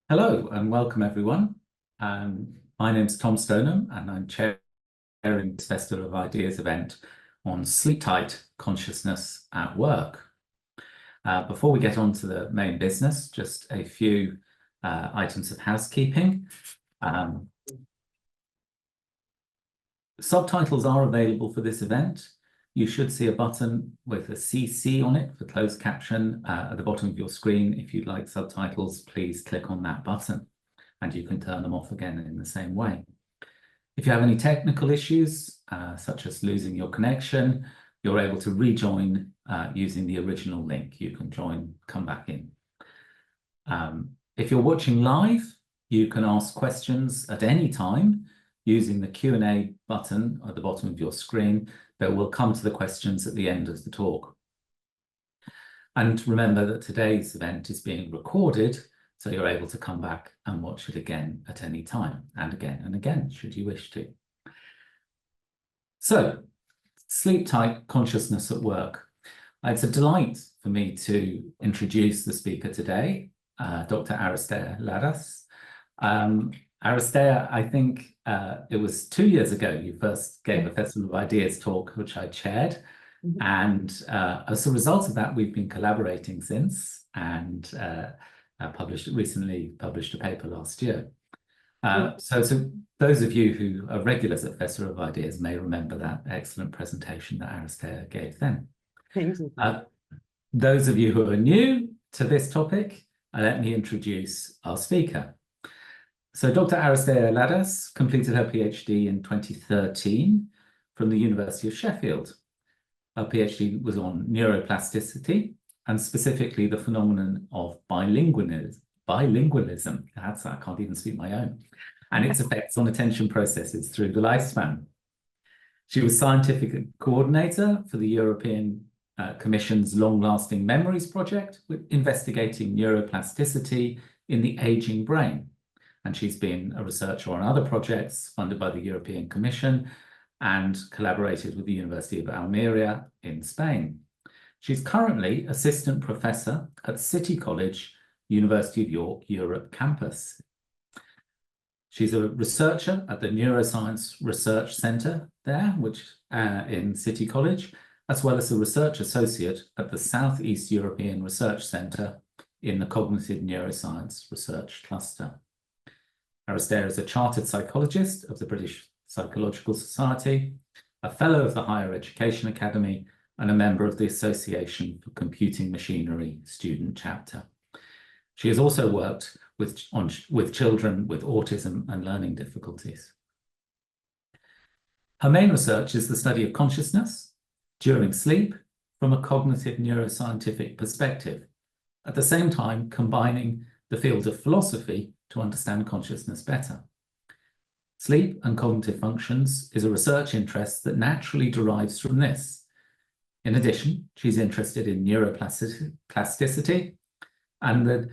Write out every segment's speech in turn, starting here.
Hello and welcome everyone. My name is Tom Stoneham and I'm chairing this Festival of Ideas event on sleep-tight consciousness at work. Before we get on to the main business, just a few items of housekeeping. Subtitles are available for this event. You should see a button with a CC on it for closed caption at the bottom of your screen. If you'd like subtitles, please click on that button and you can turn them off again in the same way. If you have any technical issues, such as losing your connection, you're able to rejoin using the original link. You can join, come back in. If you're watching live, you can ask questions at any time using the Q&A button at the bottom of your screen. But we'll come to the questions at the end of the talk. And remember that today's event is being recorded, so you're able to come back and watch it again at any time, and again, should you wish to. So, sleep-tight consciousness at work. It's a delight for me to introduce the speaker today, Dr. Aristea Ladas. Aristea, I think it was 2 years ago you first gave a Festival of Ideas talk, which I chaired. And as a result of that, we've been collaborating since and recently published a paper last year. So those of you who are regulars at Festival of Ideas may remember that excellent presentation that Aristea gave then. Thank you. Those of you who are new to this topic, let me introduce our speaker. So Dr. Aristea Ladas completed her PhD in 2013 from the University of Sheffield. Her PhD was on neuroplasticity and specifically the phenomenon of bilingualism. I can't even speak my own. And its effects on attention processes through the lifespan. She was scientific coordinator for the European Commission's Long-Lasting Memories project, investigating neuroplasticity in the aging brain. And she's been a researcher on other projects funded by the European Commission and collaborated with the University of Almeria in Spain. She's currently assistant professor at City College, University of York, Europe campus. She's a researcher at the Neuroscience Research Centre there, which in City College, as well as a research associate at the Southeast European Research Centre in the Cognitive Neuroscience Research Cluster. Aristea is a chartered psychologist of the British Psychological Society, a fellow of the Higher Education Academy, and a member of the Association for Computing Machinery student chapter. She has also worked with children with autism and learning difficulties. Her main research is the study of consciousness during sleep from a cognitive neuroscientific perspective, at the same time combining the field of philosophy to understand consciousness better. Sleep and cognitive functions is a research interest that naturally derives from this. In addition, she's interested in neuroplasticity and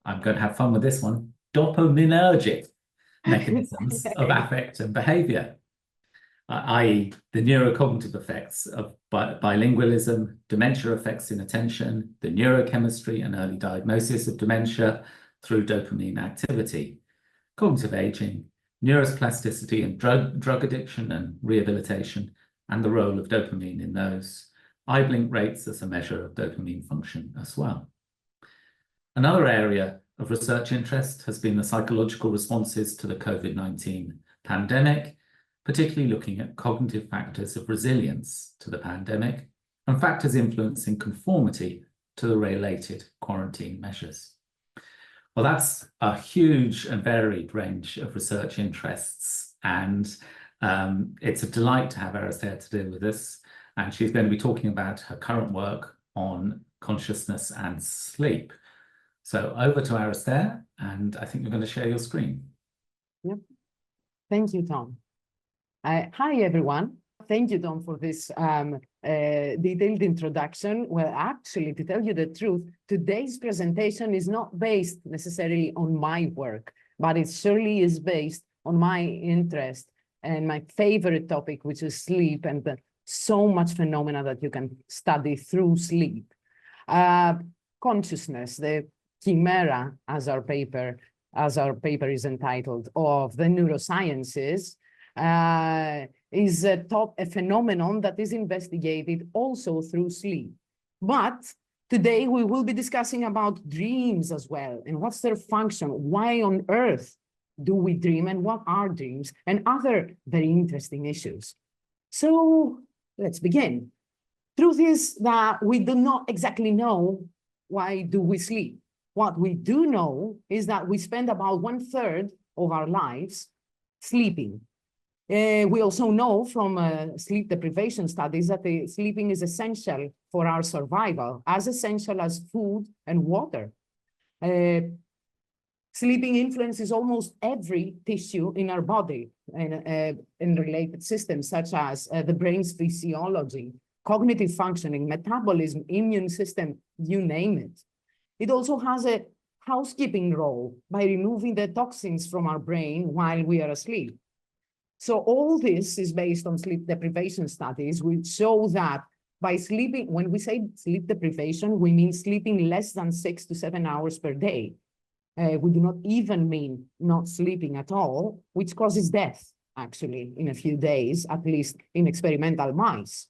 I'm going to have fun with this one, dopaminergic mechanisms of affect and behavior, i.e. the neurocognitive effects of bilingualism, dementia effects in attention, the neurochemistry and early diagnosis of dementia through dopamine activity, cognitive aging, neuroplasticity and drug addiction and rehabilitation, and the role of dopamine in those. Eye blink rates as a measure of dopamine function as well. Another area of research interest has been the psychological responses to the COVID-19 pandemic, particularly looking at cognitive factors of resilience to the pandemic and factors influencing conformity to the related quarantine measures. Well, that's a huge and varied range of research interests, and it's a delight to have Aristea today with us, and she's going to be talking about her current work on consciousness and sleep. So over to Aristea, and I think you're going to share your screen. Yep. Thank you, Tom. Hi, everyone. Thank you, Tom, for this detailed introduction. Well, actually, to tell you the truth, today's presentation is not based necessarily on my work, but it surely is based on my interest and my favorite topic, which is sleep and the so much phenomena that you can study through sleep. Consciousness, the chimera, as our paper as our paper is entitled, of the neurosciences, is a phenomenon that is investigated also through sleep. But today we will be discussing about dreams as well, and what's their function, why on earth do we dream, and what are dreams, and other very interesting issues. So let's begin. Truth is that we do not exactly know why do we sleep. What we do know is that we spend about 1/3 of our lives sleeping. We also know from sleep deprivation studies that sleeping is essential for our survival, as essential as food and water. Sleeping influences almost every tissue in our body and in related systems, such as the brain's physiology, cognitive functioning, metabolism, immune system, you name it. It also has a housekeeping role by removing the toxins from our brain while we are asleep. So all this is based on sleep deprivation studies, which show that by sleeping, when we say sleep deprivation, we mean sleeping less than 6 to 7 hours per day. We do not even mean not sleeping at all, which causes death, actually, in a few days, at least in experimental mice.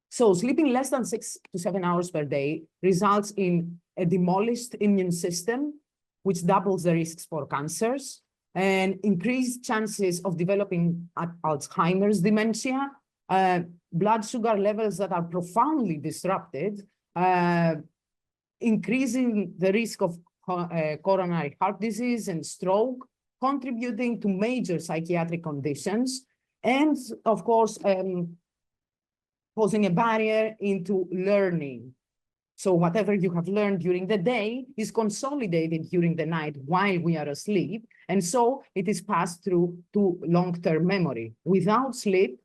So sleeping less than 6 to 7 hours per day results in a demolished immune system, which doubles the risks for cancers, and increased chances of developing Alzheimer's dementia, blood sugar levels that are profoundly disrupted, increasing the risk of coronary heart disease and stroke, contributing to major psychiatric conditions, and of course, posing a barrier into learning. So whatever you have learned during the day is consolidated during the night while we are asleep, and so it is passed through to long-term memory. Without sleep,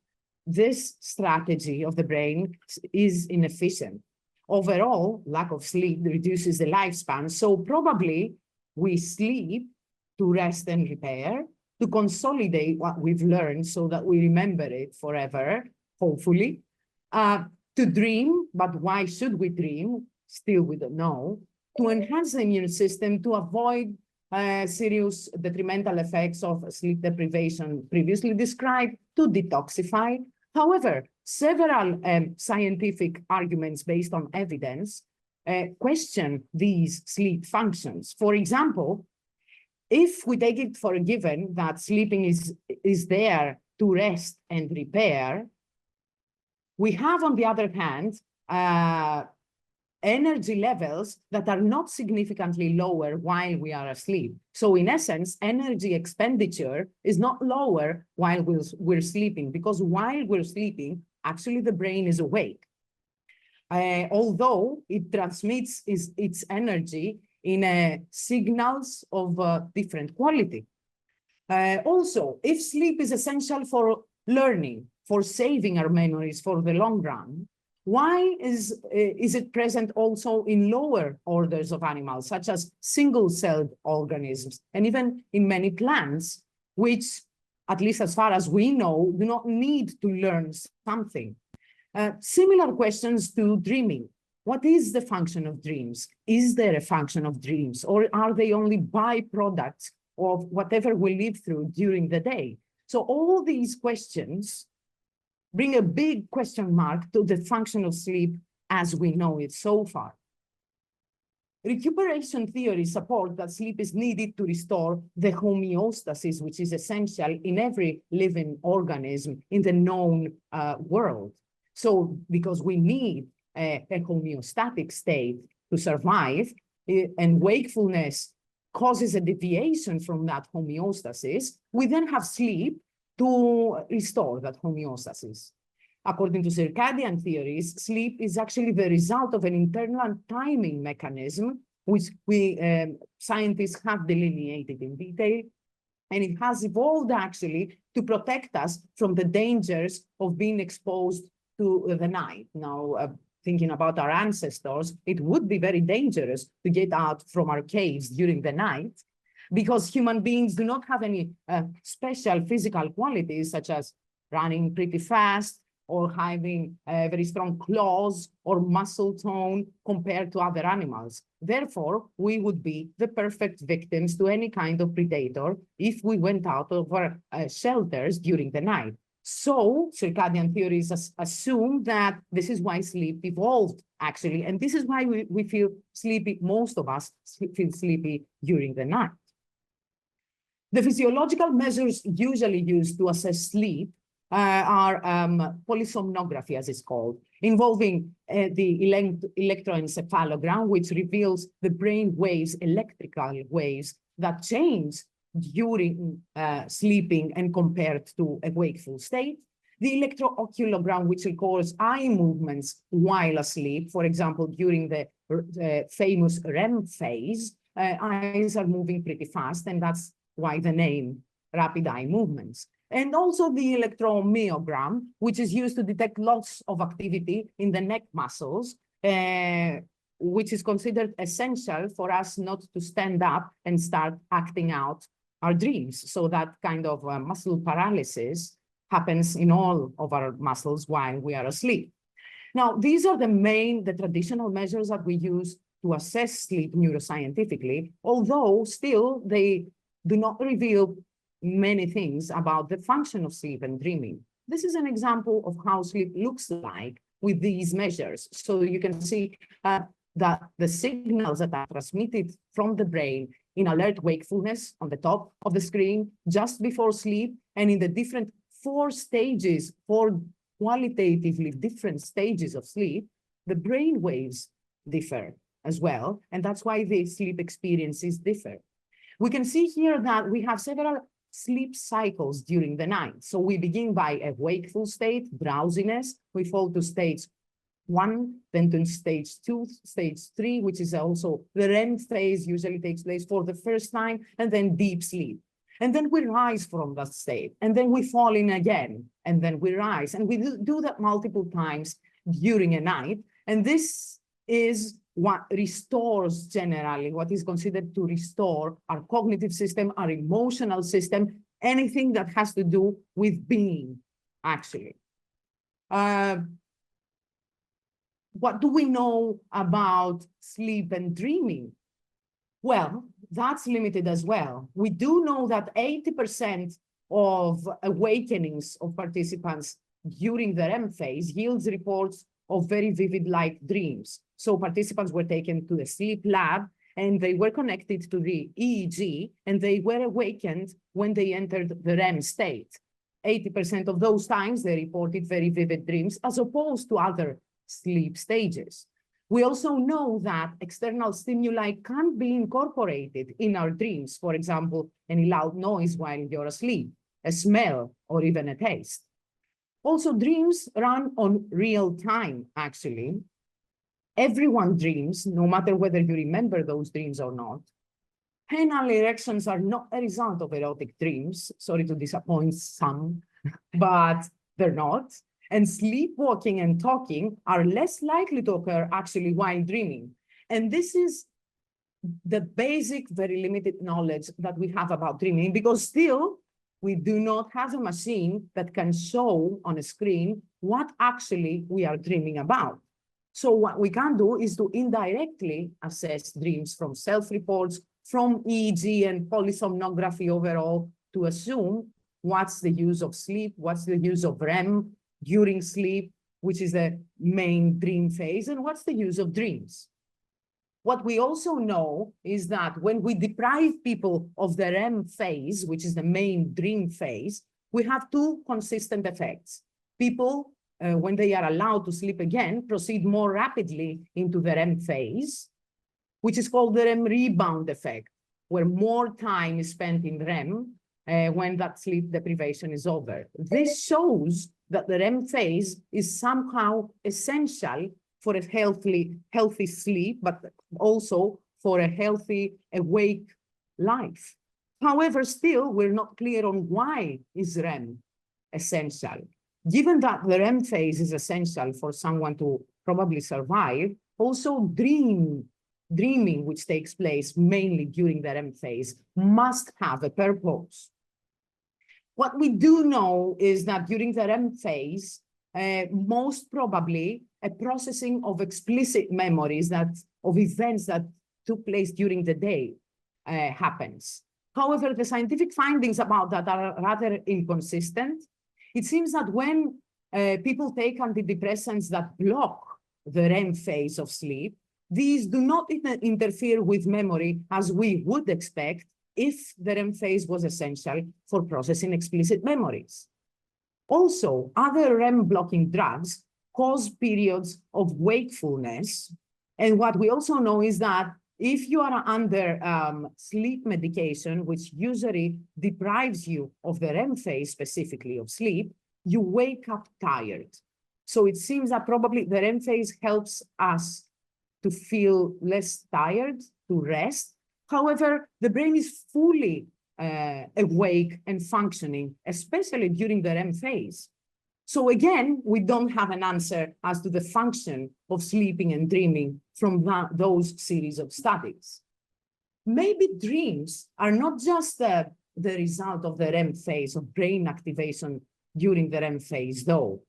this strategy of the brain is inefficient. Overall, lack of sleep reduces the lifespan, so probably we sleep to rest and repair, to consolidate what we've learned so that we remember it forever, hopefully, to dream, but why should we dream? Still, we don't know. To enhance the immune system, to avoid serious detrimental effects of sleep deprivation previously described, to detoxify. However, several scientific arguments based on evidence question these sleep functions. For example, if we take it for a given that sleeping is there to rest and repair, we have, on the other hand, energy levels that are not significantly lower while we are asleep. So in essence, energy expenditure is not lower while we're sleeping, because while we're sleeping, actually the brain is awake. Although it transmits its energy in signals of different quality. Also, if sleep is essential for learning, for saving our memories for the long run, why is it present also in lower orders of animals, such as single-celled organisms, and even in many plants, which, at least as far as we know, do not need to learn something? Similar questions to dreaming. What is the function of dreams? Is there a function of dreams, or are they only byproducts of whatever we live through during the day? So all these questions bring a big question mark to the function of sleep as we know it so far. Recuperation theories support that sleep is needed to restore the homeostasis, which is essential in every living organism in the known world. So because we need a homeostatic state to survive, and wakefulness causes a deviation from that homeostasis, we then have sleep to restore that homeostasis. According to circadian theories, sleep is actually the result of an internal timing mechanism, which scientists have delineated in detail, and it has evolved actually to protect us from the dangers of being exposed to the night. Now, thinking about our ancestors, it would be very dangerous to get out from our caves during the night, because human beings do not have any special physical qualities, such as running pretty fast, or having very strong claws or muscle tone compared to other animals. Therefore, we would be the perfect victims to any kind of predator if we went out of our shelters during the night. So circadian theories assume that this is why sleep evolved, actually, and this is why we feel sleepy, most of us feel sleepy during the night. The physiological measures usually used to assess sleep are polysomnography, as it's called, involving the electroencephalogram, which reveals the brain waves, electrical waves that change during sleeping and compared to a wakeful state. The electrooculogram, which records eye movements while asleep, for example, during the famous REM phase, eyes are moving pretty fast, and that's why the name rapid eye movements. And also the electromyogram, which is used to detect loss of activity in the neck muscles, which is considered essential for us not to stand up and start acting out our dreams. So that kind of muscle paralysis happens in all of our muscles while we are asleep. Now, these are the traditional measures that we use to assess sleep neuroscientifically, although still they do not reveal many things about the function of sleep and dreaming. This is an example of how sleep looks like with these measures. So you can see that the signals that are transmitted from the brain in alert wakefulness on the top of the screen just before sleep, and in the different four qualitatively different stages of sleep, the brain waves differ as well. And that's why the sleep experiences differ. We can see here that we have several sleep cycles during the night. So we begin by a wakeful state, drowsiness. We fall to stage 1, then to stage 2, stage 3, which is also the REM phase, usually takes place for the first time, and then deep sleep. And then we rise from that state, and then we fall in again, and then we rise. And we do that multiple times during a night. And this is what restores generally, what is considered to restore our cognitive system, our emotional system, anything that has to do with being, actually. What do we know about sleep and dreaming? Well, that's limited as well. We do know that 80% of awakenings of participants during the REM phase yields reports of very vivid light dreams. So participants were taken to the sleep lab and they were connected to the EEG and they were awakened when they entered the REM state. 80% of those times they reported very vivid dreams as opposed to other sleep stages. We also know that external stimuli can be incorporated in our dreams. For example, any loud noise while you're asleep, a smell, or even a taste. Also, dreams run on real time, actually. Everyone dreams, no matter whether you remember those dreams or not. Penile erections are not a result of erotic dreams. Sorry to disappoint some, but they're not. And sleepwalking and talking are less likely to occur actually while dreaming. And this is the basic, very limited knowledge that we have about dreaming, because still we do not have a machine that can show on a screen what actually we are dreaming about. So what we can do is to indirectly assess dreams from self-reports, from EEG and polysomnography overall, to assume what's the use of sleep, what's the use of REM during sleep, which is the main dream phase, and what's the use of dreams. What we also know is that when we deprive people of the REM phase, which is the main dream phase, we have two consistent effects. People, when they are allowed to sleep again, proceed more rapidly into the REM phase, which is called the REM rebound effect, where more time is spent in REM when that sleep deprivation is over. This shows that the REM phase is somehow essential for a healthy sleep, but also for a healthy awake life. However, still, we're not clear on why is REM essential. Given that the REM phase is essential for someone to probably survive, also dreaming, which takes place mainly during the REM phase, must have a purpose. What we do know is that during the REM phase, most probably a processing of explicit memories of events that took place during the day happens. However, the scientific findings about that are rather inconsistent. It seems that when people take antidepressants that block the REM phase of sleep, these do not interfere with memory as we would expect if the REM phase was essential for processing explicit memories. Also, other REM blocking drugs cause periods of wakefulness. And what we also know is that if you are under sleep medication, which usually deprives you of the REM phase specifically of sleep, you wake up tired. So it seems that probably the REM phase helps us to feel less tired, to rest. However, the brain is fully awake and functioning, especially during the REM phase. So again, we don't have an answer as to the function of sleeping and dreaming from those series of studies. Maybe dreams are not just the result of the REM phase, of brain activation during the REM phase, though.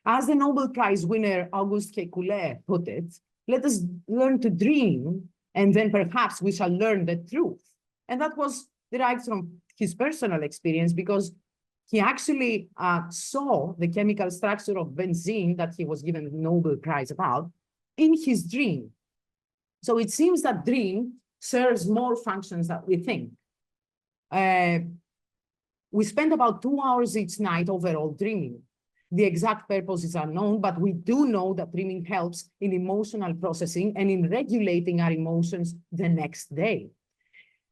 As the Nobel Prize winner Auguste Kekulé put it, let us learn to dream, and then perhaps we shall learn the truth. And that was derived from his personal experience, because he actually saw the chemical structure of benzene that he was given the Nobel Prize about in his dream. So it seems that dream serves more functions than we think. We spend about 2 hours each night overall dreaming. The exact purpose is unknown, but we do know that dreaming helps in emotional processing and in regulating our emotions the next day.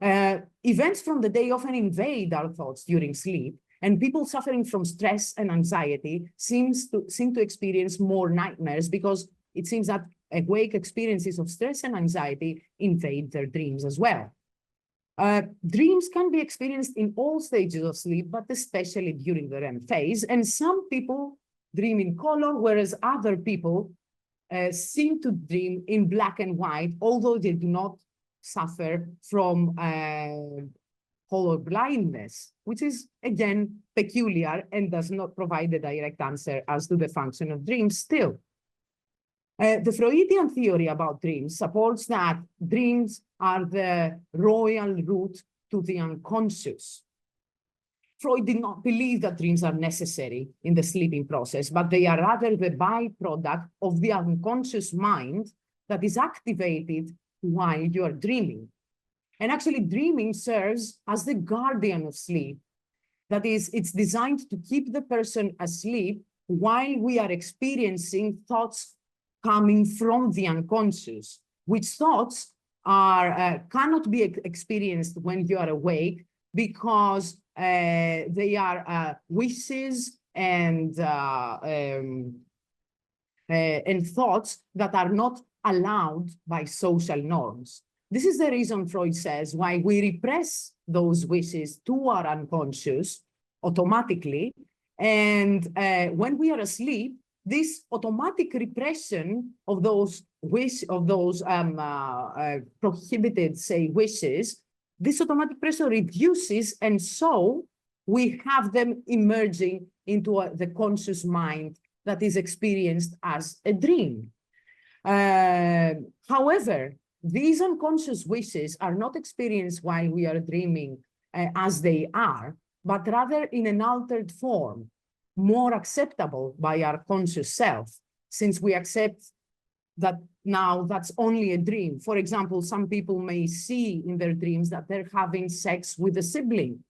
Events from the day often invade our thoughts during sleep, and people suffering from stress and anxiety seem to experience more nightmares, because it seems that awake experiences of stress and anxiety invade their dreams as well. Dreams can be experienced in all stages of sleep, but especially during the REM phase. And some people dream in color, whereas other people seem to dream in black and white, although they do not suffer from color blindness, which is, again, peculiar and does not provide a direct answer as to the function of dreams still. The Freudian theory about dreams supports that dreams are the royal route to the unconscious. Freud did not believe that dreams are necessary in the sleeping process, but they are rather the byproduct of the unconscious mind that is activated while you are dreaming. And actually, dreaming serves as the guardian of sleep. That is, it's designed to keep the person asleep while we are experiencing thoughts coming from the unconscious, which thoughts are cannot be experienced when you are awake, because they are wishes and thoughts that are not allowed by social norms. This is the reason, Freud says, why we repress those wishes to our unconscious automatically. And when we are asleep, this automatic repression of those prohibited, say, wishes, this automatic pressure reduces, and so we have them emerging into the conscious mind that is experienced as a dream. However, these unconscious wishes are not experienced while we are dreaming as they are, but rather in an altered form, more acceptable by our conscious self, since we accept that now that's only a dream. For example, some people may see in their dreams that they're having sex with a sibling,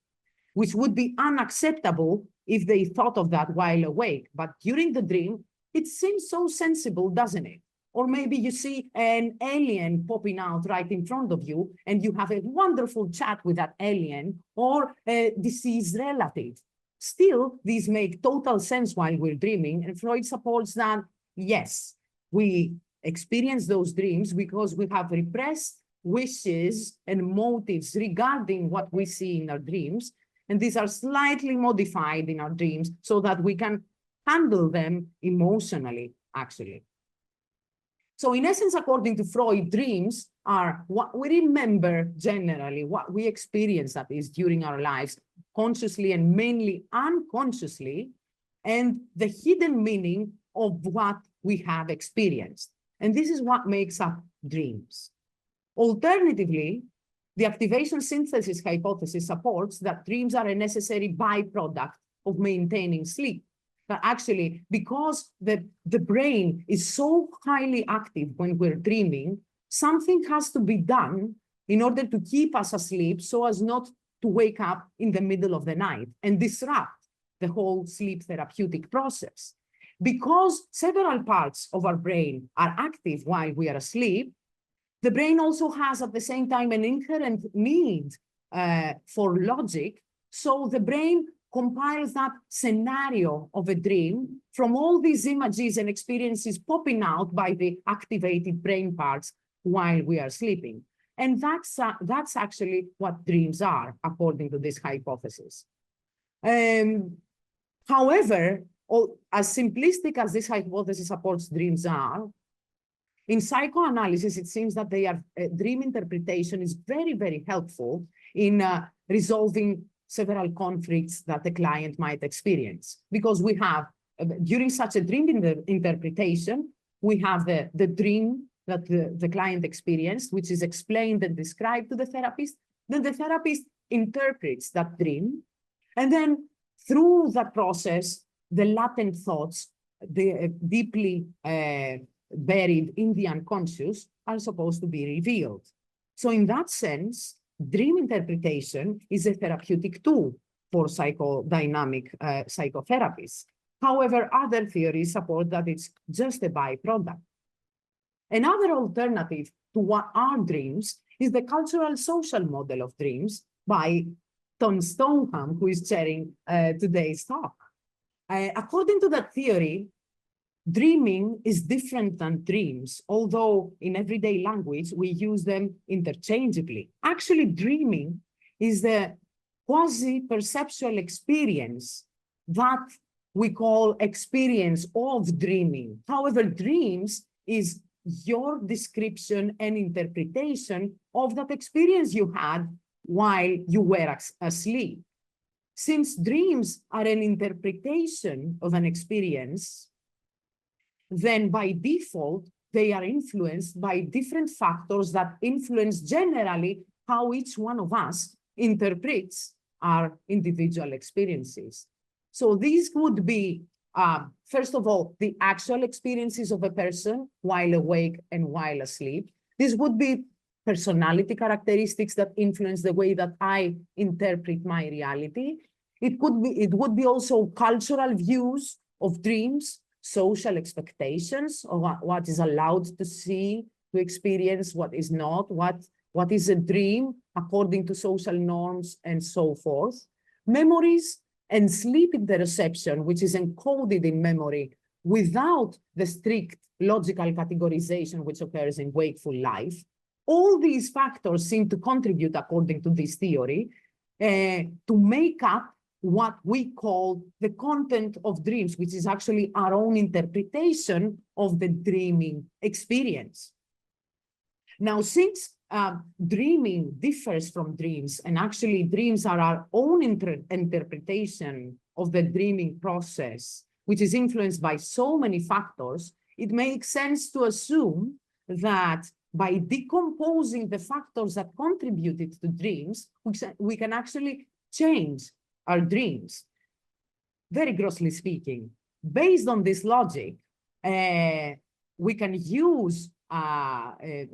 which would be unacceptable if they thought of that while awake. But during the dream, it seems so sensible, doesn't it? Or maybe you see an alien popping out right in front of you, and you have a wonderful chat with that alien, or a deceased relative. Still, these make total sense while we're dreaming, and Freud supports that, yes, we experience those dreams because we have repressed wishes and motives regarding what we see in our dreams, and these are slightly modified in our dreams so that we can handle them emotionally, actually. So in essence, according to Freud, dreams are what we remember generally, what we experience, that is, during our lives, consciously and mainly unconsciously, and the hidden meaning of what we have experienced. And this is what makes up dreams. Alternatively, the activation synthesis hypothesis supports that dreams are a necessary byproduct of maintaining sleep. But actually, because the brain is so highly active when we're dreaming, something has to be done in order to keep us asleep so as not to wake up in the middle of the night and disrupt the whole sleep therapeutic process. Because several parts of our brain are active while we are asleep, the brain also has at the same time an inherent need for logic. So the brain compiles that scenario of a dream from all these images and experiences popping out by the activated brain parts while we are sleeping. And that's actually what dreams are, according to this hypothesis. However, as simplistic as this hypothesis supports dreams are, in psychoanalysis, it seems that dream interpretation is very, very helpful in resolving several conflicts that the client might experience. Because we have, during such a dream interpretation, we have the dream that the client experienced, which is explained and described to the therapist. Then the therapist interprets that dream. And then through that process, the latent thoughts, the deeply buried in the unconscious, are supposed to be revealed. So in that sense, dream interpretation is a therapeutic tool for psychodynamic psychotherapies. However, other theories support that it's just a byproduct. Another alternative to what are dreams is the cultural social model of dreams by Tom Stoneham, who is chairing today's talk. According to that theory, dreaming is different than dreams, although in everyday language, we use them interchangeably. Actually, dreaming is the quasi-perceptual experience that we call experience of dreaming. However, dreams is your description and interpretation of that experience you had while you were asleep. Since dreams are an interpretation of an experience, then by default, they are influenced by different factors that influence generally how each one of us interprets our individual experiences. So these would be, first of all, the actual experiences of a person while awake and while asleep. This would be personality characteristics that influence the way that I interpret my reality. It would be also cultural views of dreams, social expectations of what is allowed to see, to experience, what is not, what is a dream according to social norms and so forth. Memories and sleep interoception, which is encoded in memory without the strict logical categorization which occurs in wakeful life. All these factors seem to contribute, according to this theory, to make up what we call the content of dreams, which is actually our own interpretation of the dreaming experience. Now, since dreaming differs from dreams, and actually dreams are our own interpretation of the dreaming process, which is influenced by so many factors, it makes sense to assume that by decomposing the factors that contributed to dreams, we can actually change our dreams. Very grossly speaking, based on this logic, we can use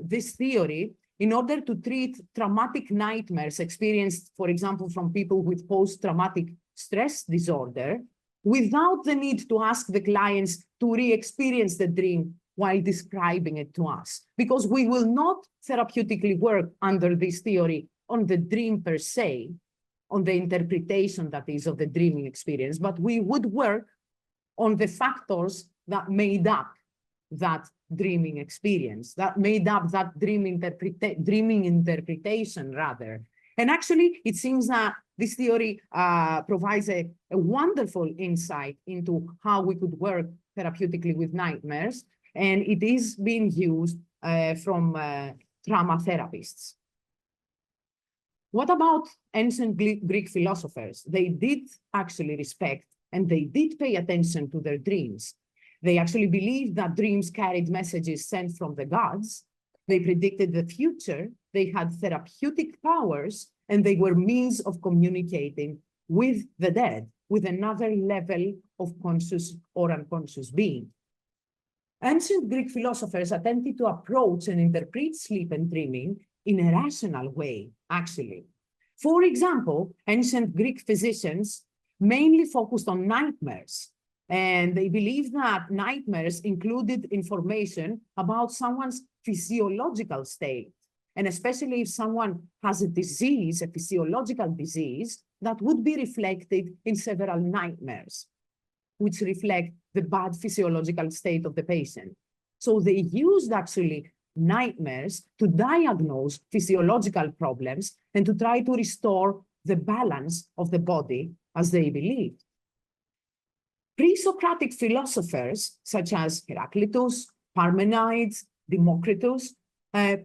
this theory in order to treat traumatic nightmares experienced, for example, from people with post-traumatic stress disorder, without the need to ask the clients to re-experience the dream while describing it to us. Because we will not therapeutically work under this theory on the dream per se, on the interpretation that is of the dreaming experience, but we would work on the factors that made up that dreaming experience, that made up that dreaming interpretation rather. And actually, it seems that this theory provides a wonderful insight into how we could work therapeutically with nightmares, and it is being used from trauma therapists. What about ancient Greek philosophers? They did actually respect and they did pay attention to their dreams. They actually believed that dreams carried messages sent from the gods. They predicted the future. They had therapeutic powers, and they were means of communicating with the dead, with another level of conscious or unconscious being. Ancient Greek philosophers attempted to approach and interpret sleep and dreaming in a rational way, actually. For example, ancient Greek physicians mainly focused on nightmares, and they believed that nightmares included information about someone's physiological state, and especially if someone has a disease, a physiological disease, that would be reflected in several nightmares, which reflect the bad physiological state of the patient. So they used actually nightmares to diagnose physiological problems and to try to restore the balance of the body as they believed. Pre-Socratic philosophers such as Heraclitus, Parmenides, Democritus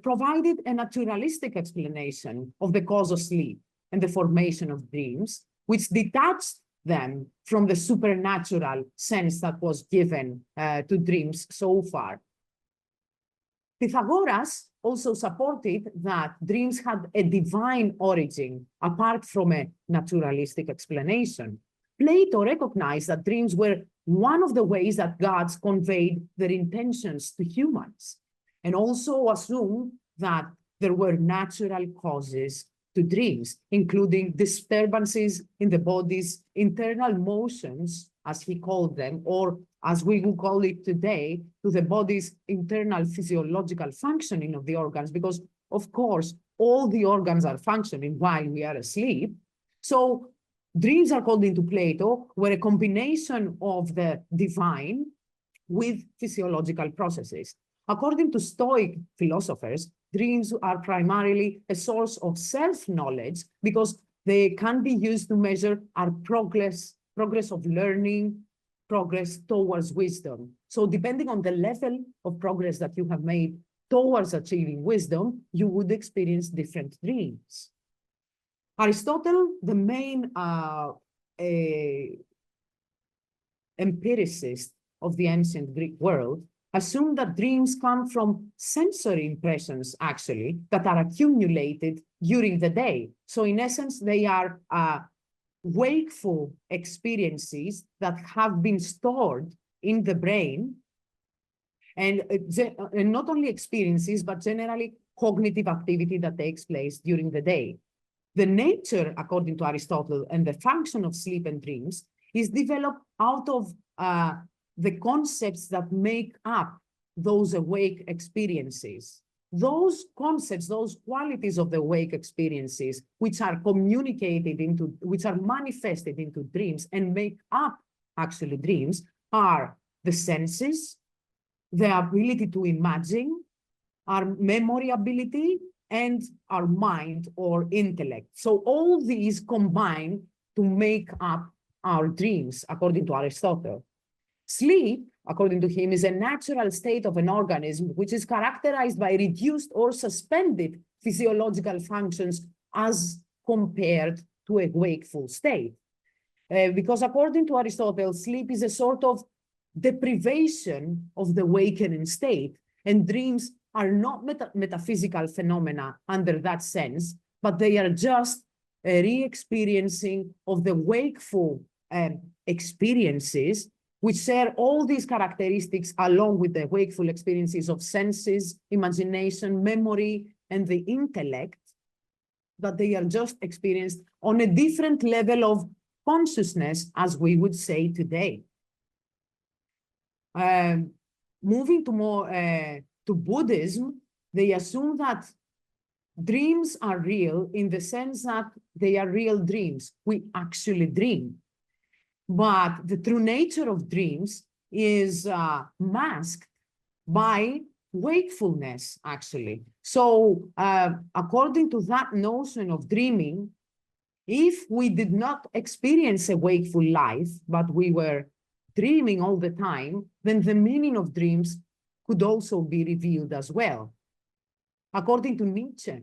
provided a naturalistic explanation of the cause of sleep and the formation of dreams, which detached them from the supernatural sense that was given to dreams so far. Pythagoras also supported that dreams had a divine origin apart from a naturalistic explanation. Plato recognized that dreams were one of the ways that gods conveyed their intentions to humans, and also assumed that there were natural causes to dreams, including disturbances in the body's internal motions, as he called them, or as we would call it today, to the body's internal physiological functioning of the organs, because of course, all the organs are functioning while we are asleep. So dreams, according to Plato, were a combination of the divine with physiological processes. According to Stoic philosophers, dreams are primarily a source of self-knowledge because they can be used to measure our progress of learning, progress towards wisdom. So depending on the level of progress that you have made towards achieving wisdom, you would experience different dreams. Aristotle, the main empiricist of the ancient Greek world, assumed that dreams come from sensory impressions, actually, that are accumulated during the day. So in essence, they are wakeful experiences that have been stored in the brain, and not only experiences, but generally cognitive activity that takes place during the day. The nature, according to Aristotle, and the function of sleep and dreams is developed out of the concepts that make up those awake experiences. Those concepts, those qualities of the awake experiences, which are communicated into, which are manifested into dreams and make up actually dreams, are the senses, the ability to imagine, our memory ability, and our mind or intellect. So all these combine to make up our dreams, according to Aristotle. Sleep, according to him, is a natural state of an organism which is characterized by reduced or suspended physiological functions as compared to a wakeful state. Because according to Aristotle, sleep is a sort of deprivation of the wakening state, and dreams are not metaphysical phenomena under that sense, but they are just a re-experiencing of the wakeful experiences, which share all these characteristics along with the wakeful experiences of senses, imagination, memory, and the intellect, that they are just experienced on a different level of consciousness, as we would say today. Moving to more to Buddhism, they assume that dreams are real in the sense that they are real dreams. We actually dream. But the true nature of dreams is masked by wakefulness, actually. So according to that notion of dreaming, if we did not experience a wakeful life, but we were dreaming all the time, then the meaning of dreams could also be revealed as well. According to Nietzsche,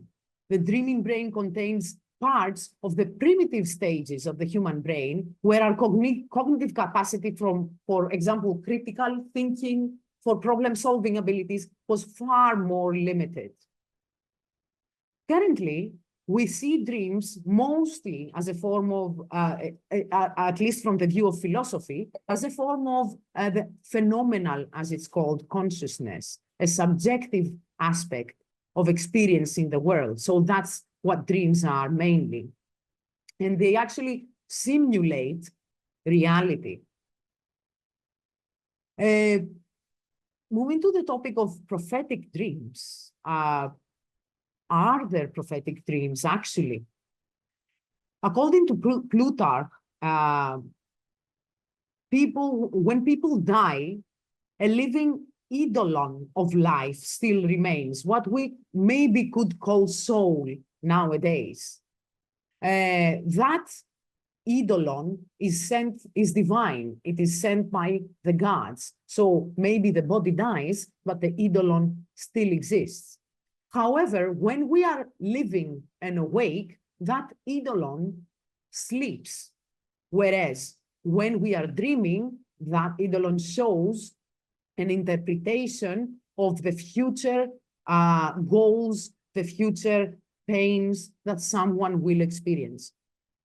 the dreaming brain contains parts of the primitive stages of the human brain, where our cognitive capacity for example, critical thinking, for problem-solving abilities was far more limited. Currently, we see dreams mostly as a form of, at least from the view of philosophy, as a form of the phenomenal, as it's called, consciousness, a subjective aspect of experiencing the world. So that's what dreams are mainly. And they actually simulate reality. Moving to the topic of prophetic dreams, are there prophetic dreams actually? According to Plutarch, when people die, a living eidolon of life still remains, what we maybe could call soul nowadays. That eidolon is divine. It is sent by the gods. So maybe the body dies, but the eidolon still exists. However, when we are living and awake, that eidolon sleeps. Whereas when we are dreaming, that eidolon shows an interpretation of the future goals, the future pains that someone will experience.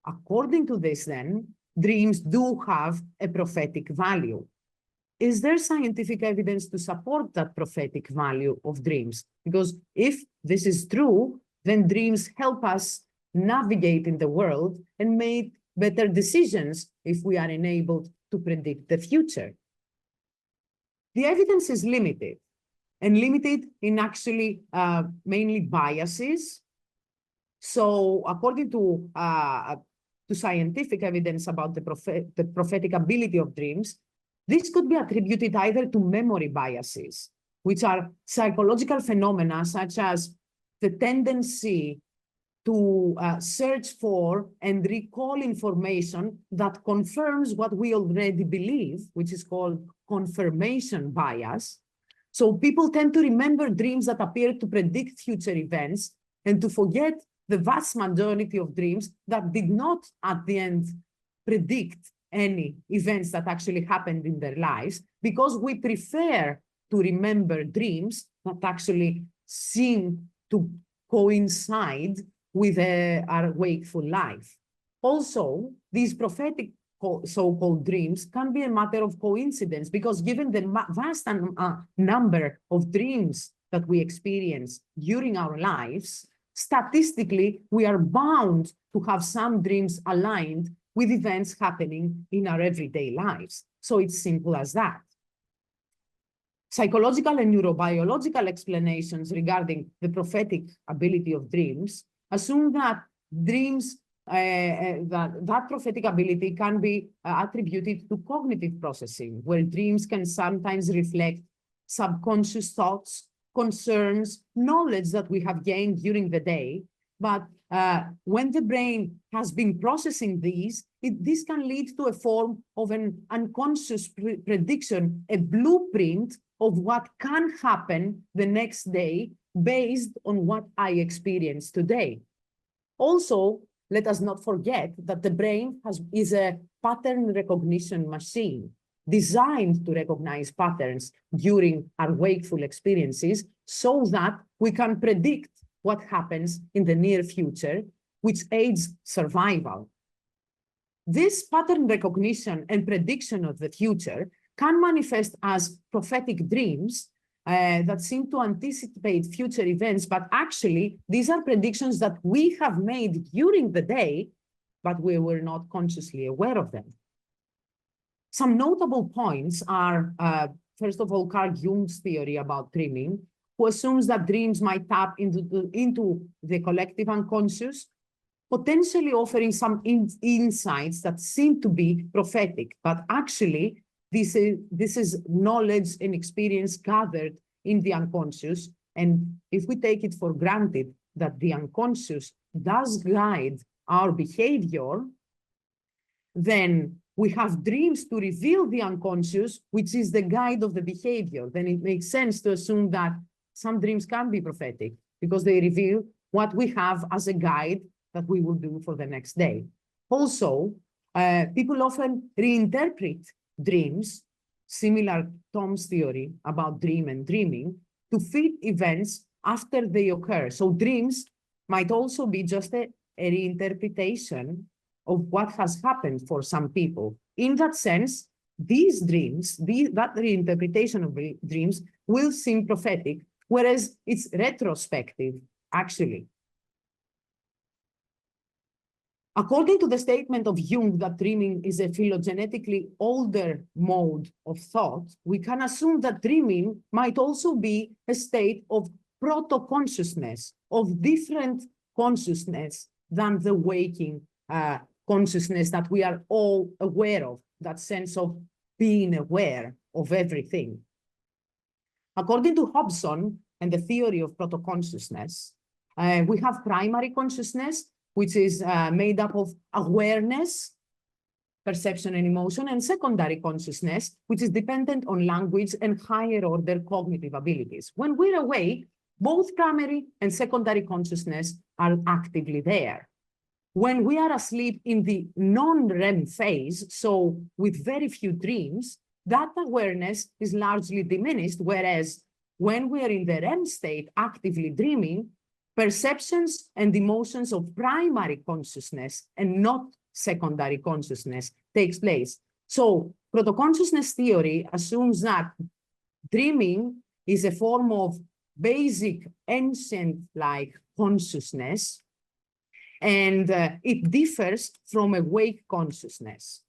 According to this, then, dreams do have a prophetic value. Is there scientific evidence to support that prophetic value of dreams? Because if this is true, then dreams help us navigate in the world and make better decisions if we are enabled to predict the future. The evidence is limited, and limited in actually mainly biases. So according to scientific evidence about the prophetic ability of dreams, this could be attributed either to memory biases, which are psychological phenomena such as the tendency to search for and recall information that confirms what we already believe, which is called confirmation bias. So people tend to remember dreams that appear to predict future events and to forget the vast majority of dreams that did not at the end predict any events that actually happened in their lives, because we prefer to remember dreams that actually seem to coincide with our wakeful life. Also, these prophetic so-called dreams can be a matter of coincidence, because given the vast number of dreams that we experience during our lives, statistically, we are bound to have some dreams aligned with events happening in our everyday lives. So it's simple as that. Psychological and neurobiological explanations regarding the prophetic ability of dreams assume that dreams, that prophetic ability can be attributed to cognitive processing, where dreams can sometimes reflect subconscious thoughts, concerns, knowledge that we have gained during the day. But when the brain has been processing these, this can lead to a form of an unconscious prediction, a blueprint of what can happen the next day based on what I experienced today. Also, let us not forget that the brain is a pattern recognition machine designed to recognize patterns during our wakeful experiences so that we can predict what happens in the near future, which aids survival. This pattern recognition and prediction of the future can manifest as prophetic dreams that seem to anticipate future events, but actually these are predictions that we have made during the day, but we were not consciously aware of them. Some notable points are, first of all, Carl Jung's theory about dreaming, who assumes that dreams might tap into the collective unconscious, potentially offering some insights that seem to be prophetic, but actually this is knowledge and experience gathered in the unconscious. And if we take it for granted that the unconscious does guide our behavior, then we have dreams to reveal the unconscious, which is the guide of the behavior. Then it makes sense to assume that some dreams can be prophetic because they reveal what we have as a guide that we will do for the next day. Also, people often reinterpret dreams, similar to Tom's theory about dream and dreaming, to fit events after they occur. So dreams might also be just a reinterpretation of what has happened for some people. In that sense, these dreams, that reinterpretation of dreams will seem prophetic, whereas it's retrospective, actually. According to the statement of Jung that dreaming is a phylogenetically older mode of thought, we can assume that dreaming might also be a state of proto-consciousness, of different consciousness than the waking consciousness that we are all aware of, that sense of being aware of everything. According to Hobson and the theory of proto-consciousness, we have primary consciousness, which is made up of awareness, perception and emotion, and secondary consciousness, which is dependent on language and higher order cognitive abilities. When we're awake, both primary and secondary consciousness are actively there. When we are asleep in the non-REM phase, so with very few dreams, that awareness is largely diminished, whereas when we are in the REM state, actively dreaming, perceptions and emotions of primary consciousness and not secondary consciousness takes place. So proto-consciousness theory assumes that dreaming is a form of basic ancient-like consciousness, and it differs from awake consciousness.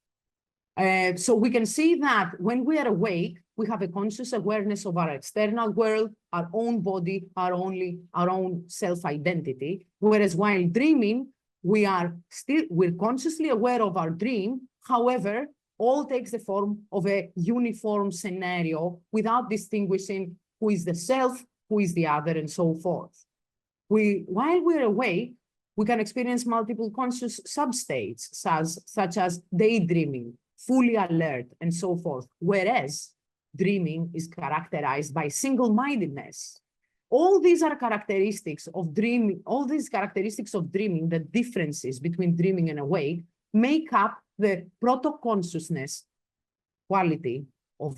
So we can see that when we are awake, we have a conscious awareness of our external world, our own body, our own self-identity. Whereas while dreaming, we're consciously aware of our dream. However, all takes the form of a uniform scenario without distinguishing who is the self, who is the other, and so forth. While we're awake, we can experience multiple conscious substates, such as daydreaming, fully alert, and so forth, whereas dreaming is characterized by single-mindedness. All these are characteristics of dreaming, the differences between dreaming and awake, make up the proto-consciousness quality of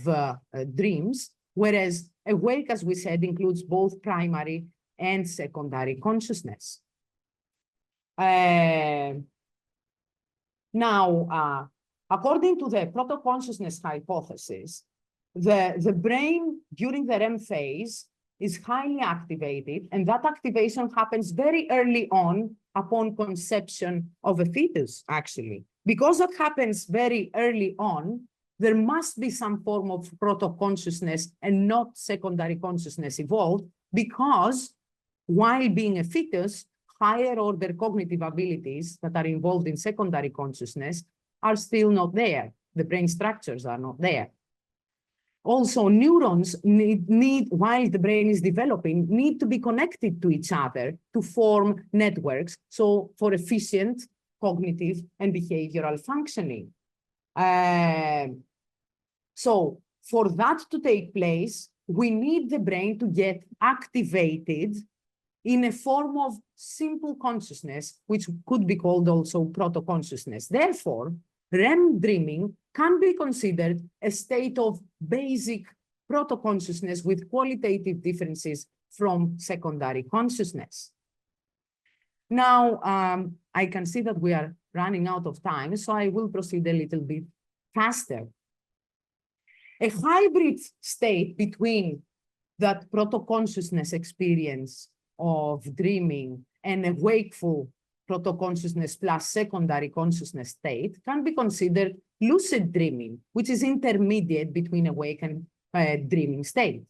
dreams, whereas awake, as we said, includes both primary and secondary consciousness. Now, according to the proto-consciousness hypothesis, the brain during the REM phase is highly activated, and that activation happens very early on upon conception of a fetus, actually. Because that happens very early on, there must be some form of proto-consciousness and not secondary consciousness evolved, because while being a fetus, higher order cognitive abilities that are involved in secondary consciousness are still not there. The brain structures are not there. Also, neurons while the brain is developing, need to be connected to each other to form networks, so for efficient cognitive and behavioral functioning. So for that to take place, we need the brain to get activated in a form of simple consciousness, which could be called also proto-consciousness. Therefore, REM dreaming can be considered a state of basic proto-consciousness with qualitative differences from secondary consciousness. Now, I can see that we are running out of time, so I will proceed a little bit faster. A hybrid state between that proto-consciousness experience of dreaming and a wakeful proto-consciousness plus secondary consciousness state can be considered lucid dreaming, which is intermediate between awake and dreaming state.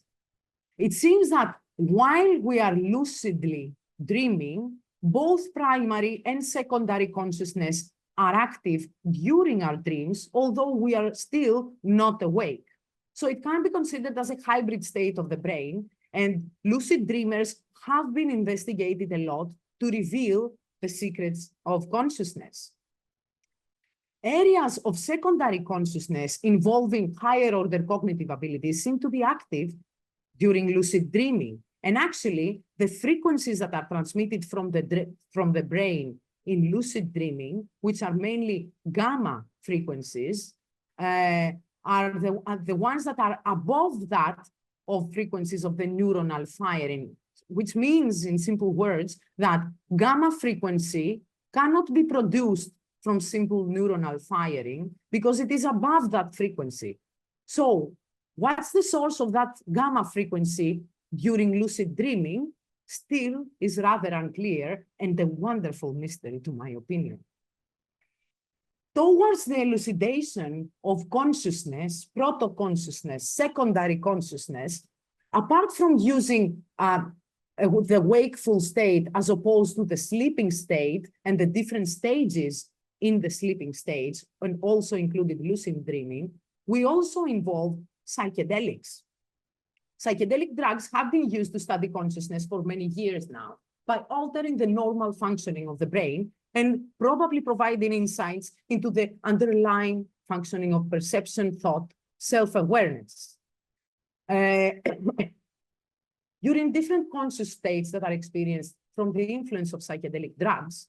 It seems that while we are lucidly dreaming, both primary and secondary consciousness are active during our dreams, although we are still not awake. So it can be considered as a hybrid state of the brain, and lucid dreamers have been investigated a lot to reveal the secrets of consciousness. Areas of secondary consciousness involving higher order cognitive abilities seem to be active during lucid dreaming. And actually, the frequencies that are transmitted from the brain in lucid dreaming, which are mainly gamma frequencies, are the ones that are above that of frequencies of the neuronal firing, which means, in simple words, that gamma frequency cannot be produced from simple neuronal firing because it is above that frequency. So what's the source of that gamma frequency during lucid dreaming still is rather unclear and a wonderful mystery, to my opinion. Towards the elucidation of consciousness, proto-consciousness, secondary consciousness, apart from using the wakeful state as opposed to the sleeping state and the different stages in the sleeping stage, and also included lucid dreaming, we also involve psychedelics. Psychedelic drugs have been used to study consciousness for many years now by altering the normal functioning of the brain and probably providing insights into the underlying functioning of perception, thought, self-awareness. During different conscious states that are experienced from the influence of psychedelic drugs,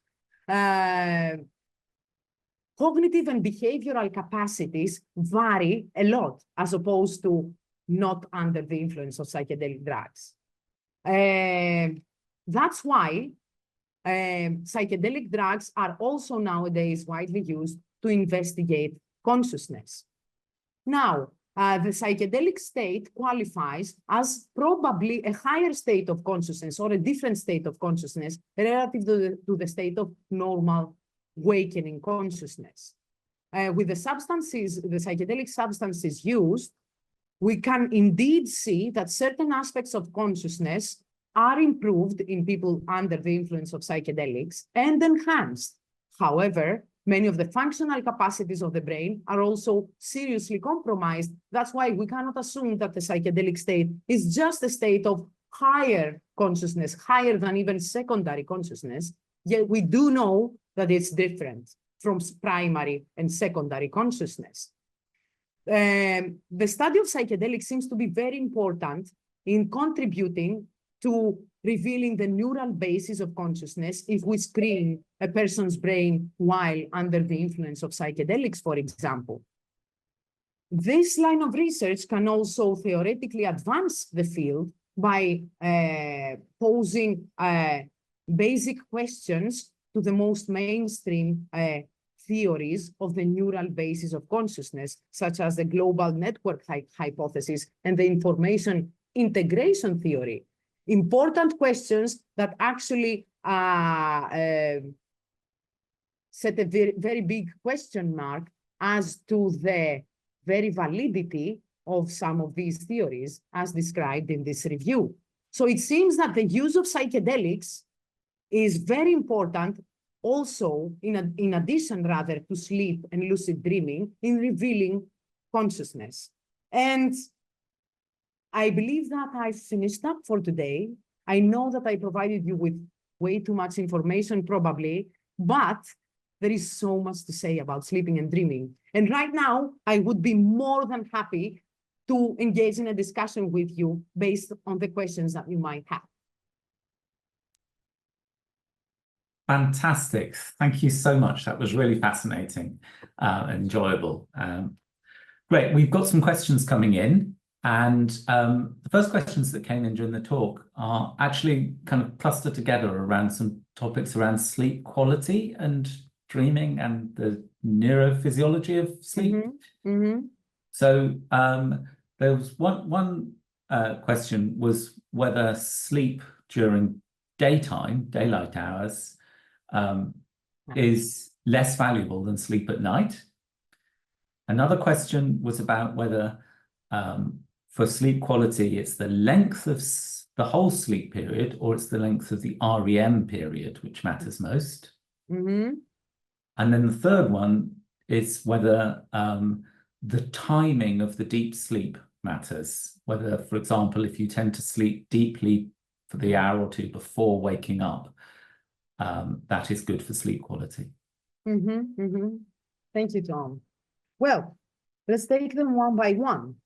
cognitive and behavioral capacities vary a lot as opposed to not under the influence of psychedelic drugs. That's why psychedelic drugs are also nowadays widely used to investigate consciousness. Now, the psychedelic state qualifies as probably a higher state of consciousness or a different state of consciousness relative to the state of normal awakening consciousness. With the psychedelic substances used, we can indeed see that certain aspects of consciousness are improved in people under the influence of psychedelics and enhanced. However, many of the functional capacities of the brain are also seriously compromised. That's why we cannot assume that the psychedelic state is just a state of higher consciousness, higher than even secondary consciousness. Yet we do know that it's different from primary and secondary consciousness. The study of psychedelics seems to be very important in contributing to revealing the neural basis of consciousness if we screen a person's brain while under the influence of psychedelics, for example. This line of research can also theoretically advance the field by posing basic questions to the most mainstream theories of the neural basis of consciousness, such as the global network hypothesis and the information integration theory. Important questions that actually set a very big question mark as to the very validity of some of these theories as described in this review. So it seems that the use of psychedelics is very important also, in addition rather to sleep and lucid dreaming, in revealing consciousness. And I believe that I finished up for today. I know that I provided you with way too much information probably, but there is so much to say about sleeping and dreaming. And right now, I would be more than happy to engage in a discussion with you based on the questions that you might have. Fantastic. Thank you so much. That was really fascinating and enjoyable. Great. We've got some questions coming in. And the first questions that came in during the talk are actually kind of clustered together around some topics around sleep quality and dreaming and the neurophysiology of sleep. Mm-hmm. Mm-hmm. So there was one question was whether sleep during daylight hours, is less valuable than sleep at night. Another question was about whether for sleep quality, it's the length of the whole sleep period or it's the length of the REM period, which matters most. Mm-hmm. And then the third one is whether the timing of the deep sleep matters. Whether, for example, if you tend to sleep deeply for the hour or two before waking up, that is good for sleep quality. Mm-hmm. Mm-hmm. Thank you, Tom. Well, let's take them one by one.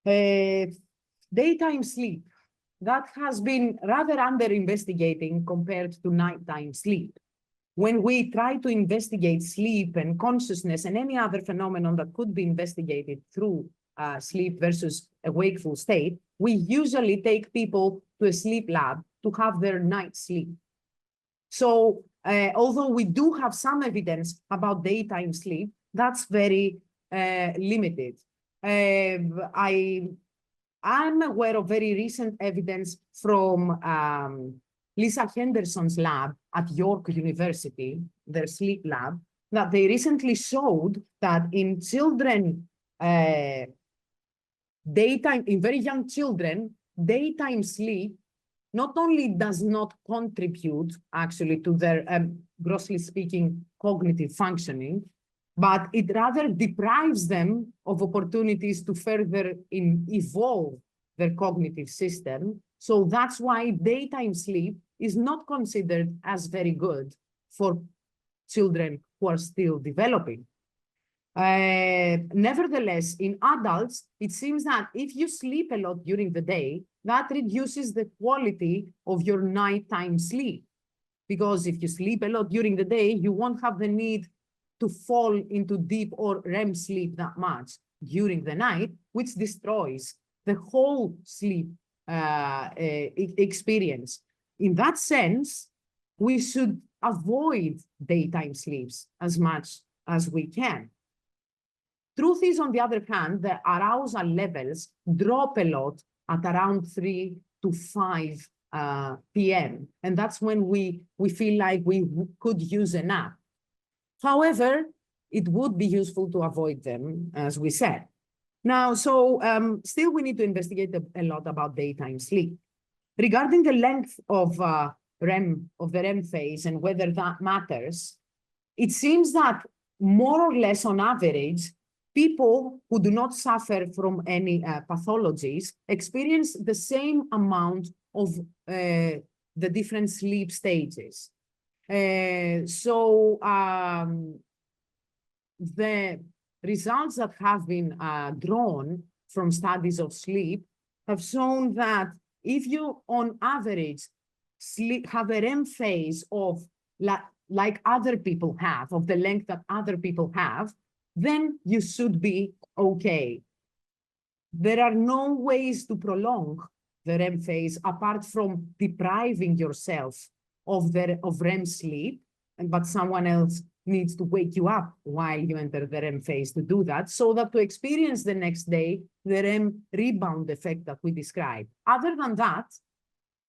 Daytime sleep, that has been rather under investigating compared to nighttime sleep. when we try to investigate sleep and consciousness and any other phenomenon that could be investigated through sleep versus a wakeful state, we usually take people to a sleep lab to have their night sleep. So although we do have some evidence about daytime sleep, that's very limited. I'm aware of very recent evidence from Lisa Henderson's lab at York University, their sleep lab, that they recently showed that in children, in very young children, daytime sleep not only does not contribute actually to their, grossly speaking, cognitive functioning, but it rather deprives them of opportunities to further evolve their cognitive system. So that's why daytime sleep is not considered as very good for children who are still developing. Nevertheless, in adults, it seems that if you sleep a lot during the day, that reduces the quality of your nighttime sleep. Because if you sleep a lot during the day, you won't have the need to fall into deep or REM sleep that much during the night, which destroys the whole sleep experience. In that sense, we should avoid daytime sleeps as much as we can. Truth is, on the other hand, the arousal levels drop a lot at around 3 to 5 p.m. And that's when we feel like we could use a nap. However, it would be useful to avoid them, as we said. Now, so still we need to investigate a lot about daytime sleep. Regarding the length of the REM phase and whether that matters, it seems that more or less on average, people who do not suffer from any pathologies experience the same amount of the different sleep stages. The results that have been drawn from studies of sleep have shown that if you, on average, have a REM phase of like other people have, of the length that other people have, then you should be okay. There are no ways to prolong the REM phase apart from depriving yourself of REM sleep, but someone else needs to wake you up while you enter the REM phase to do that, so that to experience the next day the REM rebound effect that we described. Other than that,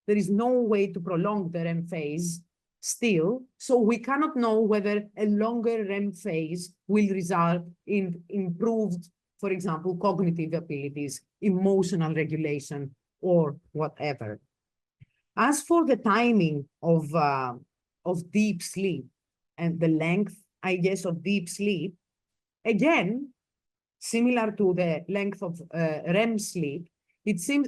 there is no way to prolong the REM phase still, so we cannot know whether a longer REM phase will result in improved, for example, cognitive abilities, emotional regulation, or whatever. As for the timing of deep sleep and the length, I guess, of deep sleep, again, similar to the length of REM sleep, it seems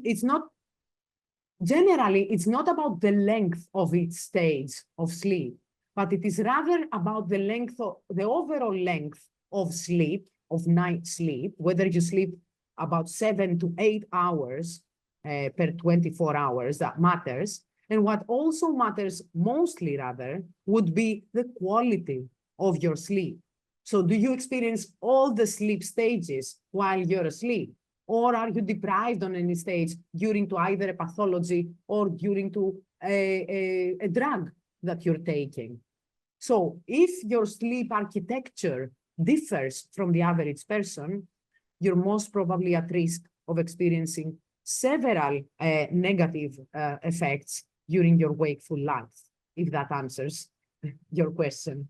generally, it's not about the length of each stage of sleep, but it is rather about the overall length of sleep, of night sleep, whether you sleep about 7 to 8 hours per 24 hours, that matters. And what also matters mostly, rather, would be the quality of your sleep. So do you experience all the sleep stages while you're asleep? Or are you deprived on any stage due to either a pathology or due to a drug that you're taking? So if your sleep architecture differs from the average person, you're most probably at risk of experiencing several negative effects during your wakeful life, if that answers your question.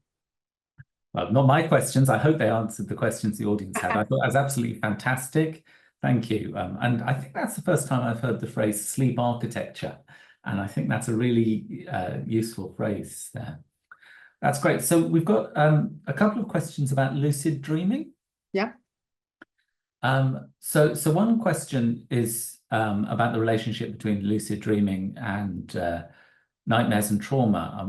Well, not my questions. I hope they answered the questions the audience had. I thought that was absolutely fantastic. Thank you. And I think that's the first time I've heard the phrase sleep architecture. And I think that's a really useful phrase there. That's great. So we've got a couple of questions about lucid dreaming. Yeah. So one question is about the relationship between lucid dreaming and nightmares and trauma.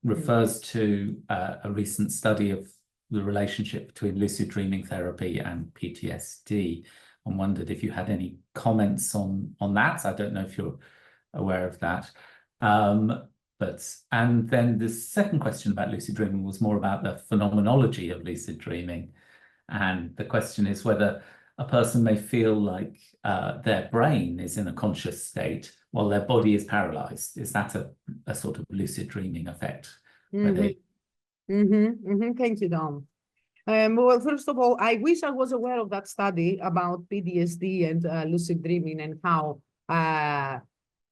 Refers to a recent study of the relationship between lucid dreaming therapy and PTSD, and wondered if you had any comments on that. I don't know if you're aware of that. And then the second question about lucid dreaming was more about the phenomenology of lucid dreaming. And the question is whether a person may feel like their brain is in a conscious state while their body is paralyzed. Is that a sort of lucid dreaming effect? Thank you, Dom. Well, first of all, I wish I was aware of that study about PTSD and lucid dreaming and how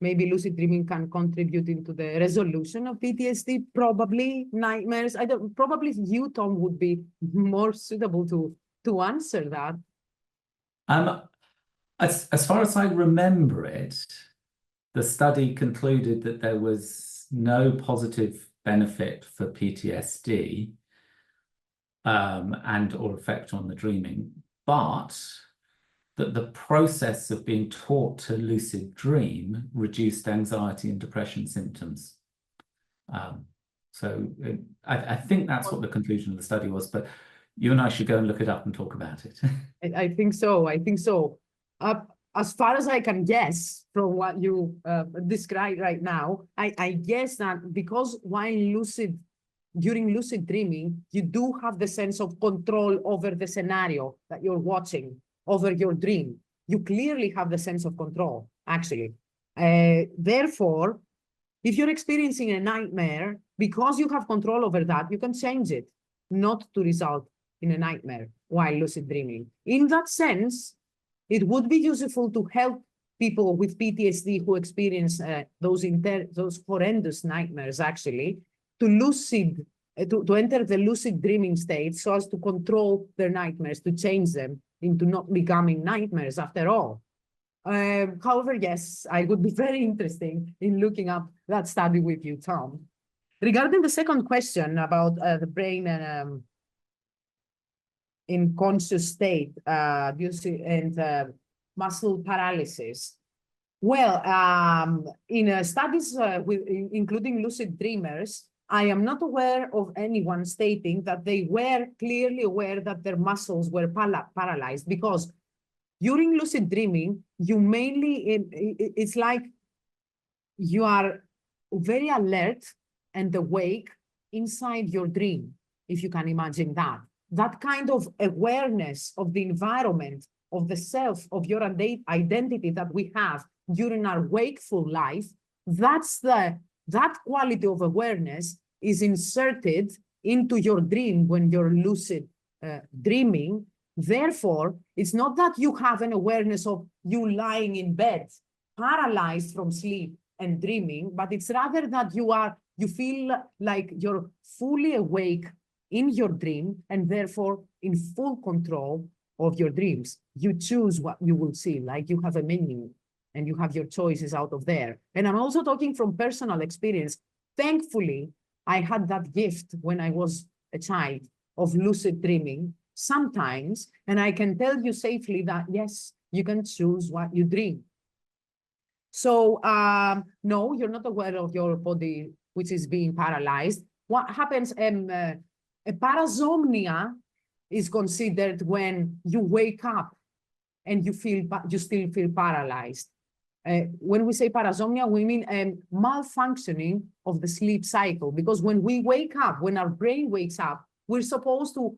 maybe lucid dreaming can contribute into the resolution of PTSD, probably nightmares. Probably you, Tom, would be more suitable to answer that. As far as I remember it, the study concluded that there was no positive benefit for PTSD and or effect on the dreaming, but that the process of being taught to lucid dream reduced anxiety and depression symptoms. I think that's what the conclusion of the study was, but you and I should go and look it up and talk about it. I think so. As far as I can guess from what you described right now, I guess that because during lucid dreaming, you do have the sense of control over the scenario that you're watching, over your dream. You clearly have the sense of control, actually. Therefore, if you're experiencing a nightmare, because you have control over that, you can change it, not to result in a nightmare while lucid dreaming. In that sense, it would be useful to help people with PTSD who experience those horrendous nightmares, actually, to enter the lucid dreaming state so as to control their nightmares, to change them into not becoming nightmares after all. However, yes, I would be very interested in looking up that study with you, Tom. Regarding the second question about the brain and in conscious state and muscle paralysis. Well, in studies including lucid dreamers, I am not aware of anyone stating that they were clearly aware that their muscles were paralyzed, because during lucid dreaming, it's like you are very alert and awake inside your dream, if you can imagine that. That kind of awareness of the environment, of the self, of your identity that we have during our wakeful life, that quality of awareness is inserted into your dream when you're lucid dreaming. Therefore, it's not that you have an awareness of you lying in bed, paralyzed from sleep and dreaming, but it's rather that you feel like you're fully awake in your dream and therefore in full control of your dreams. You choose what you will see, like you have a menu and you have your choices out of there. And I'm also talking from personal experience. Thankfully, I had that gift when I was a child of lucid dreaming sometimes, and I can tell you safely that, yes, you can choose what you dream. So, no, you're not aware of your body, which is being paralyzed. What happens, a parasomnia is considered when you wake up and you still feel paralyzed. When we say parasomnia, we mean malfunctioning of the sleep cycle, because when we wake up, when our brain wakes up, we're supposed to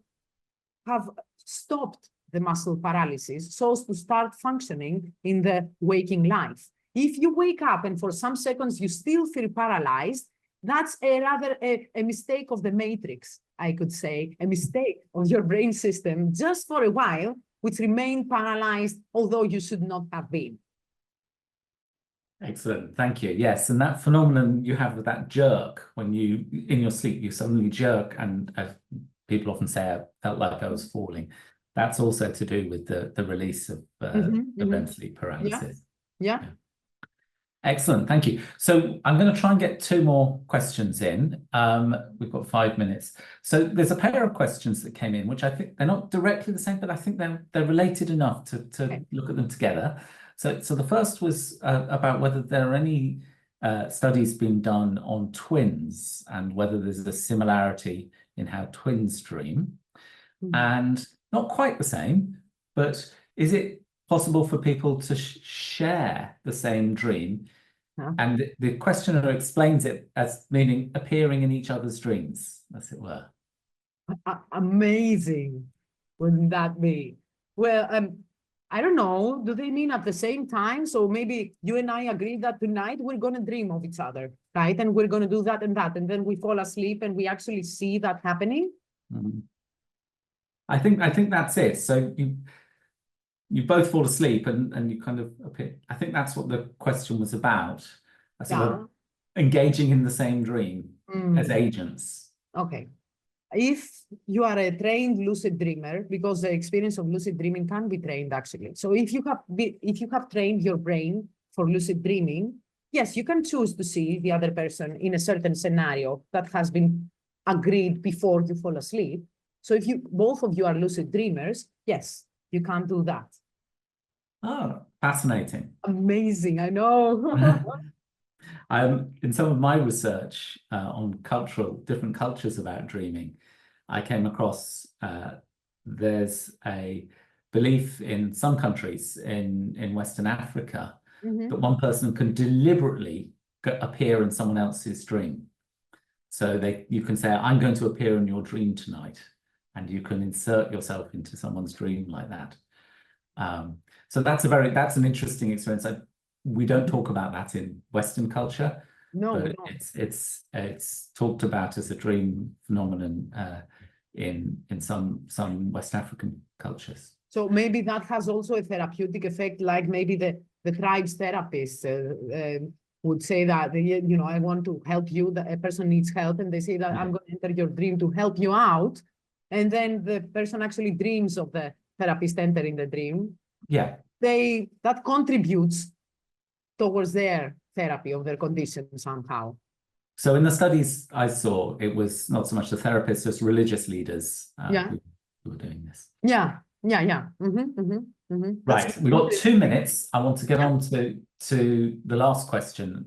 have stopped the muscle paralysis so as to start functioning in the waking life. If you wake up and for some seconds you still feel paralyzed, that's rather a mistake of the matrix, I could say, a mistake of your brain system just for a while, which remained paralyzed, although you should not have been. Excellent, thank you. Yes, and that phenomenon you have with that jerk, when you, in your sleep, you suddenly jerk, and people often say, I felt like I was falling. That's also to do with the release of the REM sleep paralysis. Yeah. Excellent, thank you. So I'm going to try and get 2 more questions in. We've got 5 minutes. So there's a pair of questions that came in, which I think they're not directly the same, but I think they're related enough to look at them together. So the first was about whether there are any studies being done on twins and whether there's a similarity in how twins dream. And not quite the same, but is it possible for people to share the same dream Huh? And the questioner explains it as meaning appearing in each other's dreams, as it were. Amazing. Wouldn't that be? Well, I don't know. Do they mean at the same time? So maybe you and I agree that tonight we're going to dream of each other, right? And we're going to do that and that. And then we fall asleep and we actually see that happening. Mhm. I think that's it. So you both fall asleep and you kind of appear. I think that's what the question was about. I sort Yeah. of engaging in the same dream as agents. Okay. If you are a trained lucid dreamer, because the experience of lucid dreaming can be trained actually. So if you have trained your brain for lucid dreaming, yes, you can choose to see the other person in a certain scenario that has been agreed before you fall asleep. So if both of you are lucid dreamers, yes, you can do that. Oh, fascinating. Amazing, I know. In some of my research on different cultures about dreaming, I came across there's a belief in some countries in Western Africa that one person can deliberately appear in someone else's dream. So you can say, I'm going to appear in your dream tonight, and you can insert yourself into someone's dream like that. So that's an interesting experience. We don't talk about that in Western culture. No, but it's talked about as a dream phenomenon in some West African cultures. So maybe that has also a therapeutic effect, like maybe the tribe's therapist would say that, I want to help you, that a person needs help, and they say that I'm going to enter your dream to help you out. And then the person actually dreams of the therapist entering the dream. Yeah. That contributes towards their therapy of their condition somehow. So in the studies I saw, it was not so much the therapists, just religious leaders who were doing this. Yeah. Right, we've got 2 minutes. I want to get on to the last question.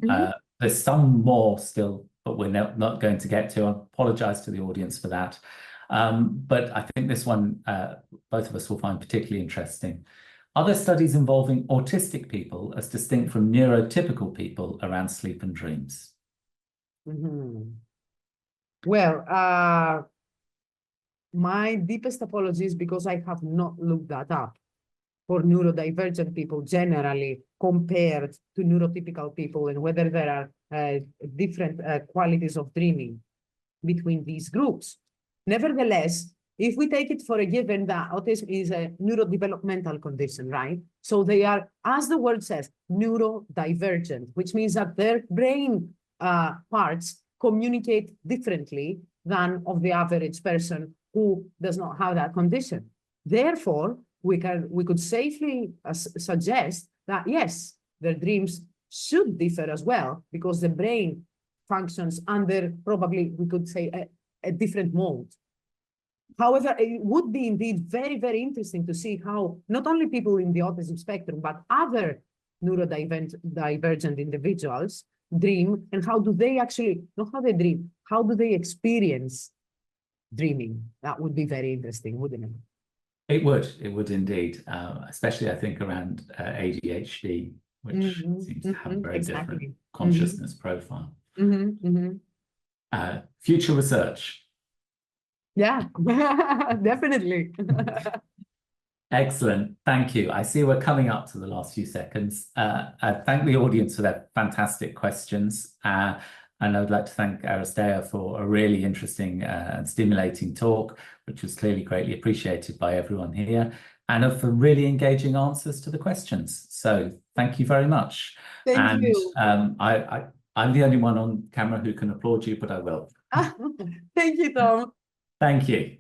There's some more still, but we're not going to get to. I apologize to the audience for that. But I think this one, both of us will find particularly interesting. Are there studies involving autistic people as distinct from neurotypical people around sleep and dreams? Well, my deepest apologies because I have not looked that up for neurodivergent people generally compared to neurotypical people, and whether there are different qualities of dreaming between these groups. Nevertheless, if we take it for a given that autism is a neurodevelopmental condition, right? So they are, as the word says, neurodivergent, which means that their brain parts communicate differently than of the average person who does not have that condition. Therefore, we could safely suggest that, yes, their dreams should differ as well, because the brain functions under, probably we could say, a different mode. However, it would be indeed very, very interesting to see how not only people in the autism spectrum, but other neurodivergent individuals dream, and how do they actually, not how they dream, how do they experience dreaming? That would be very interesting, wouldn't it? It would indeed, especially I think around ADHD, which seems to have a very different consciousness profile. Future research. Yeah, definitely. Excellent. Thank you. I see we're coming up to the last few seconds. Thank the audience for their fantastic questions. And I'd like to thank Aristea for a really interesting and stimulating talk, which was clearly greatly appreciated by everyone here, and for really engaging answers to the questions. So thank you very much. Thank you. I'm the only one on camera who can applaud you, but I will. Thank you, Tom. Thank you.